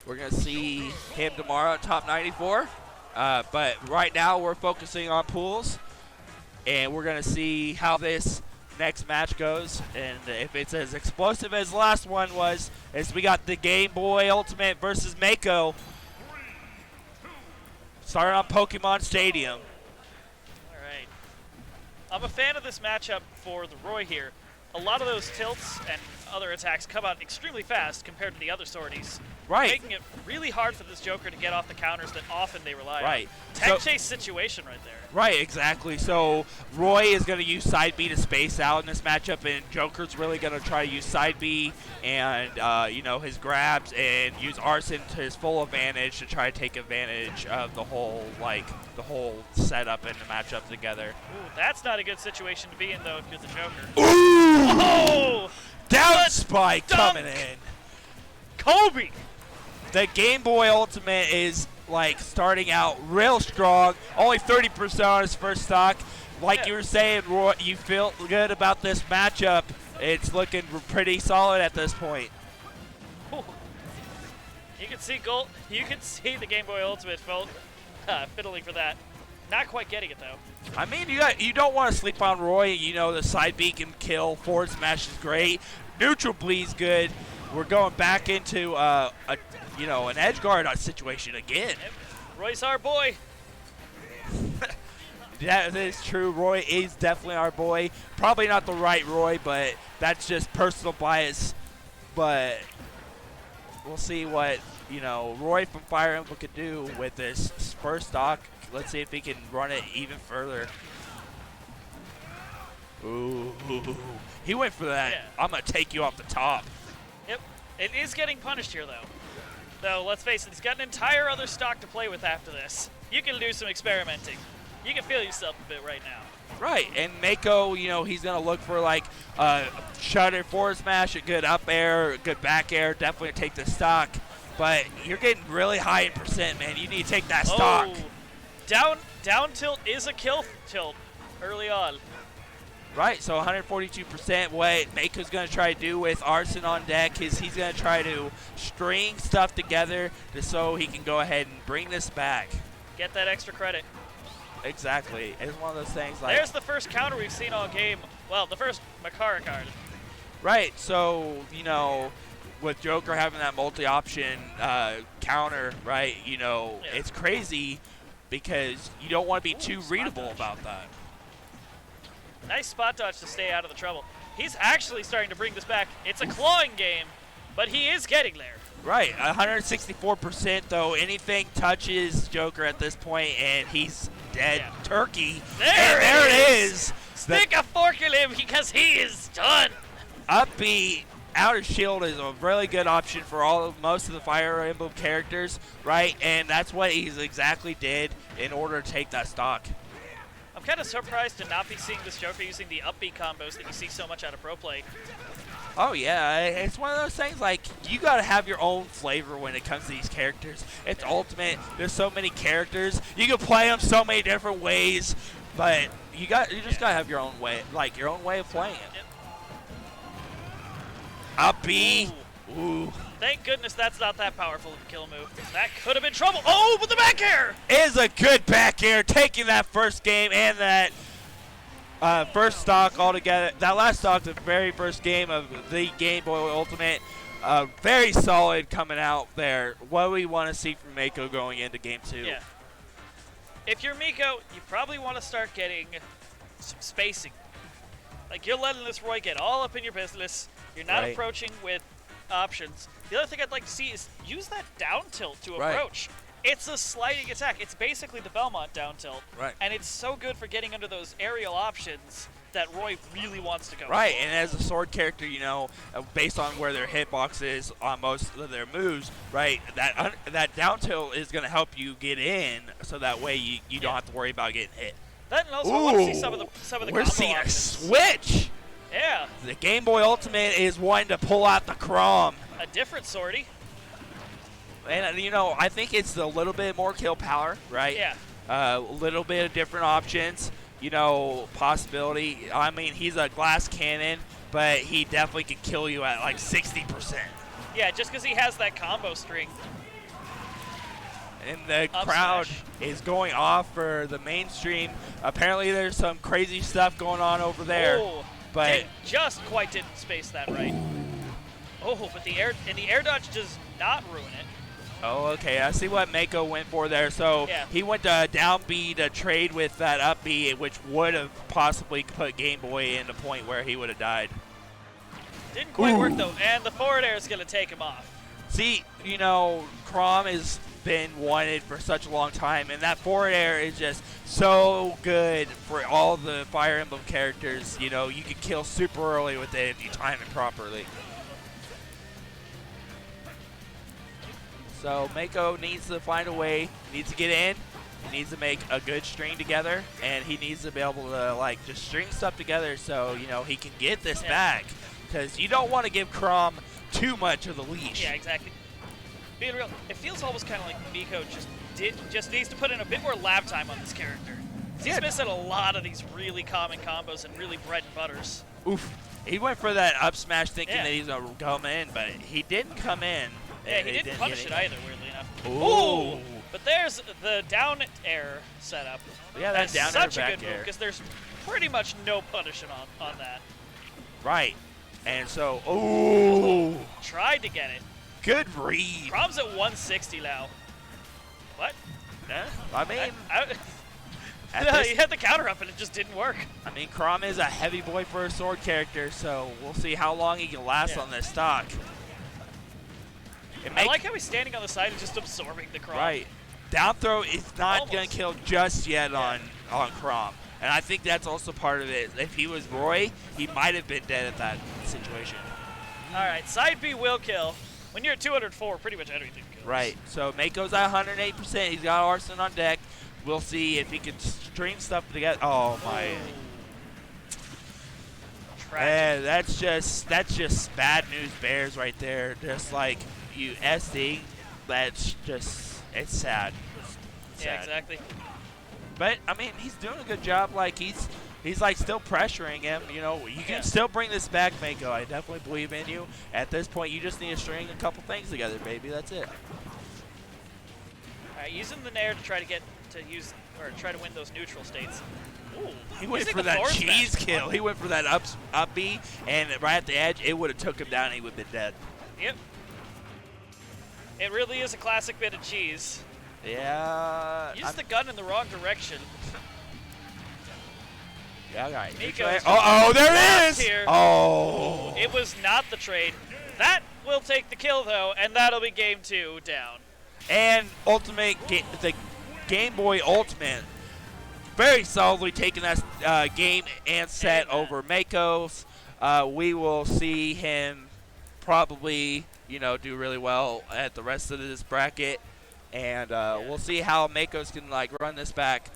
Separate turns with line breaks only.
We're going to see him tomorrow at top 94. But right now we're focusing on pools, and we're going to see how this next match goes. And if it's as explosive as the last one was, as we got the TheGameBoyUltimate versus Meeko. Starting on Pokemon Stadium.
All right. I'm a fan of this matchup for the Roy here. A lot of those tilts and other attacks come out extremely fast compared to the other sorties.
Right.
Making it really hard for this Joker to get off the counters that often they rely on.
Right.
Tech chase situation right there.
Right, exactly. So Roy is going to use side B to space out in this matchup, and Joker's really going to try to use side B and his grabs and use Arson to his full advantage to try to take advantage of the whole setup and the matchup together.
Ooh, that's not a good situation to be in though if you're the Joker.
Ooh!
Oh!
Down spike coming in.
Kobe!
The TheGameBoyUltimate is starting out real strong. Only 30% on his first stock. Like you were saying, Roy, you feel good about this matchup. It's looking pretty solid at this point.
Ooh. You can see the TheGameBoyUltimate fiddling for that. Not quite getting it though.
I mean, you don't want to sleep on Roy. You know the side B can kill. Forward smash is great. Neutral bleed's good. We're going back into an edge guard situation again.
Yep. Roy's our boy.
That is true. Roy is definitely our boy. Probably not the right Roy, but that's just personal bias. But we'll see what Roy from Fire Emblem could do with this first stock. Let's see if he can run it even further. Ooh, he went for that. Yeah. I'm gonna take you off the top.
Yep, it is getting punished here though. Though let's face it, he's got an entire other stock to play with after this. You can do some experimenting. You can feel yourself a bit right now.
Right, and Meeko, he's gonna look for shutter forward smash, a good up air, a good back air. Definitely take the stock, but you're getting really high in percent, man. You need to take that stock.
Down tilt is a kill tilt early on.
Right, so 142%. What Meiko's going to try to do with Arson on deck is he's going to try to string stuff together so he can go ahead and bring this back.
Get that extra credit.
Exactly. It's one of those things
There's the first counter we've seen all game. Well, the first Makara card.
Right, so, with Joker having that multi-option counter, right, it's crazy because you don't want to be too readable about that.
Nice spot dodge to stay out of the trouble. He's actually starting to bring this back. It's a clawing game, but he is getting there.
Right, 164% though. Anything touches Joker at this point, and he's dead turkey.
There
it is.
Stick a fork in him because he is done.
Up B, outer shield is a really good option for most of the Fire Emblem characters, right? And that's what he's exactly did in order to take that stock.
I'm kind of surprised to not be seeing this Joker using the up B combos that you see so much out of Pro Play.
Oh yeah, it's one of those things you gotta have your own flavor when it comes to these characters. It's Ultimate. There's so many characters. You can play them so many different ways, but you just gotta have your own way, your own way of playing it. Yep. Up B. Ooh.
Thank goodness that's not that powerful of a kill move. That could have been trouble. Oh, but the back air!
Is a good back air, taking that first game and that first stock altogether. That last stock, the very first game of the TheGameBoyUltimate, very solid coming out there. What do we want to see from Meeko going into game 2?
Yeah. If you're Meeko, you probably want to start getting some spacing. You're letting this Roy get all up in your business. You're not approaching with options. The other thing I'd like to see is use that down tilt to approach. It's a sliding attack. It's basically the Belmont down tilt.
Right.
And it's so good for getting under those aerial options that Roy really wants to go.
Right, and as a sword character, based on where their hitbox is on most of their moves, right, that down tilt is going to help you get in so that way you don't have to worry about getting hit.
That and also I want to see some of the
we're
combo
seeing
options.
A switch.
Yeah.
The TheGameBoyUltimate is wanting to pull out the Chrom.
A different sortie.
And, I think it's a little bit more kill power, right?
Yeah.
A little bit of different options, possibility. I mean, he's a glass cannon, but he definitely can kill you at 60%.
Yeah, just because he has that combo string.
and the
Up
crowd
smash.
is going off for the mainstream. Apparently, there's some crazy stuff going on over there.
Oh,
but
they just quite didn't space that right. Oh, but the air dodge does not ruin it.
oh, okay. I see what Meeko went for there. So
Yeah.
he went to down B to trade with that up B, which would have possibly put Game Boy in the point where he would have died.
Didn't quite work
Ooh.
though, and the forward air is going to take him off.
See, you know, Chrom has been wanted for such a long time, and that forward air is just so good for all the Fire Emblem characters. You know, you can kill super early with it if you time it properly. So Meeko needs to find a way, needs to get in, he needs to make a good string together, and he needs to be able to like just string stuff together so, you know, he can get this back. Because you don't want to give Chrom too much of the leash.
Yeah, exactly. Being real, it feels almost kind of like Meeko just needs to put in a bit more lab time on this character. He's missing a lot of these really common combos and really bread and butters.
Oof. He went for that up smash thinking
Yeah.
that he's going to come in, but he didn't come in.
Yeah, he didn't punish it either, weirdly enough.
Ooh.
But there's the down air setup.
Yeah, that
That's
down air
such a
back
good move
air.
because there's pretty much no punishing on that.
Right. And so, ooh.
Tried to get it.
Good read.
Chrom's at 160 now. What?
I mean, at
No,
this-
he had the counter up and it just didn't work.
I mean, Chrom is a heavy boy for a sword character, so we'll see how long he can last on this stock.
I like how he's standing on the side and just absorbing the Chrom.
Right. Down throw is not going
Almost.
to kill just yet on Chrom. And I think that's also part of it. If he was Roy, he might have been dead at that situation.
All right, side B will kill. When you're at 204, pretty much anything kills.
Right. So Meiko's at 108%. He's got Arson on deck. We'll see if he can string stuff together. Oh, my.
Tragic.
That's just bad news bears right there. Just like you SD, that's just, it's sad. It's
Yeah,
sad.
exactly.
But I mean, he's doing a good job. Like he's like still pressuring him. You know, you can still bring this back, Meeko. I definitely believe in you. At this point, you just need to string a couple things together, baby. That's it.
All right, using the Nair to try to try to win those neutral states. Ooh,
He went
using
for
the
that
forward
cheese
smash.
kill. He went for that up B, and right at the edge, it would have took him down. And he would have been dead.
Yep. It really is a classic bit of cheese.
Yeah.
Use the gun in the wrong direction.
Yeah, all right.
Meeko.
Oh, there it is.
Here.
Oh.
It was not the trade. That will take the kill though, and that'll be game 2 down.
And the Game Boy Ultimate, very solidly taking that game and set over Meiko's. We will see him probably, you know, do really well at the rest of this bracket, and we'll see how Meiko's can like run this back.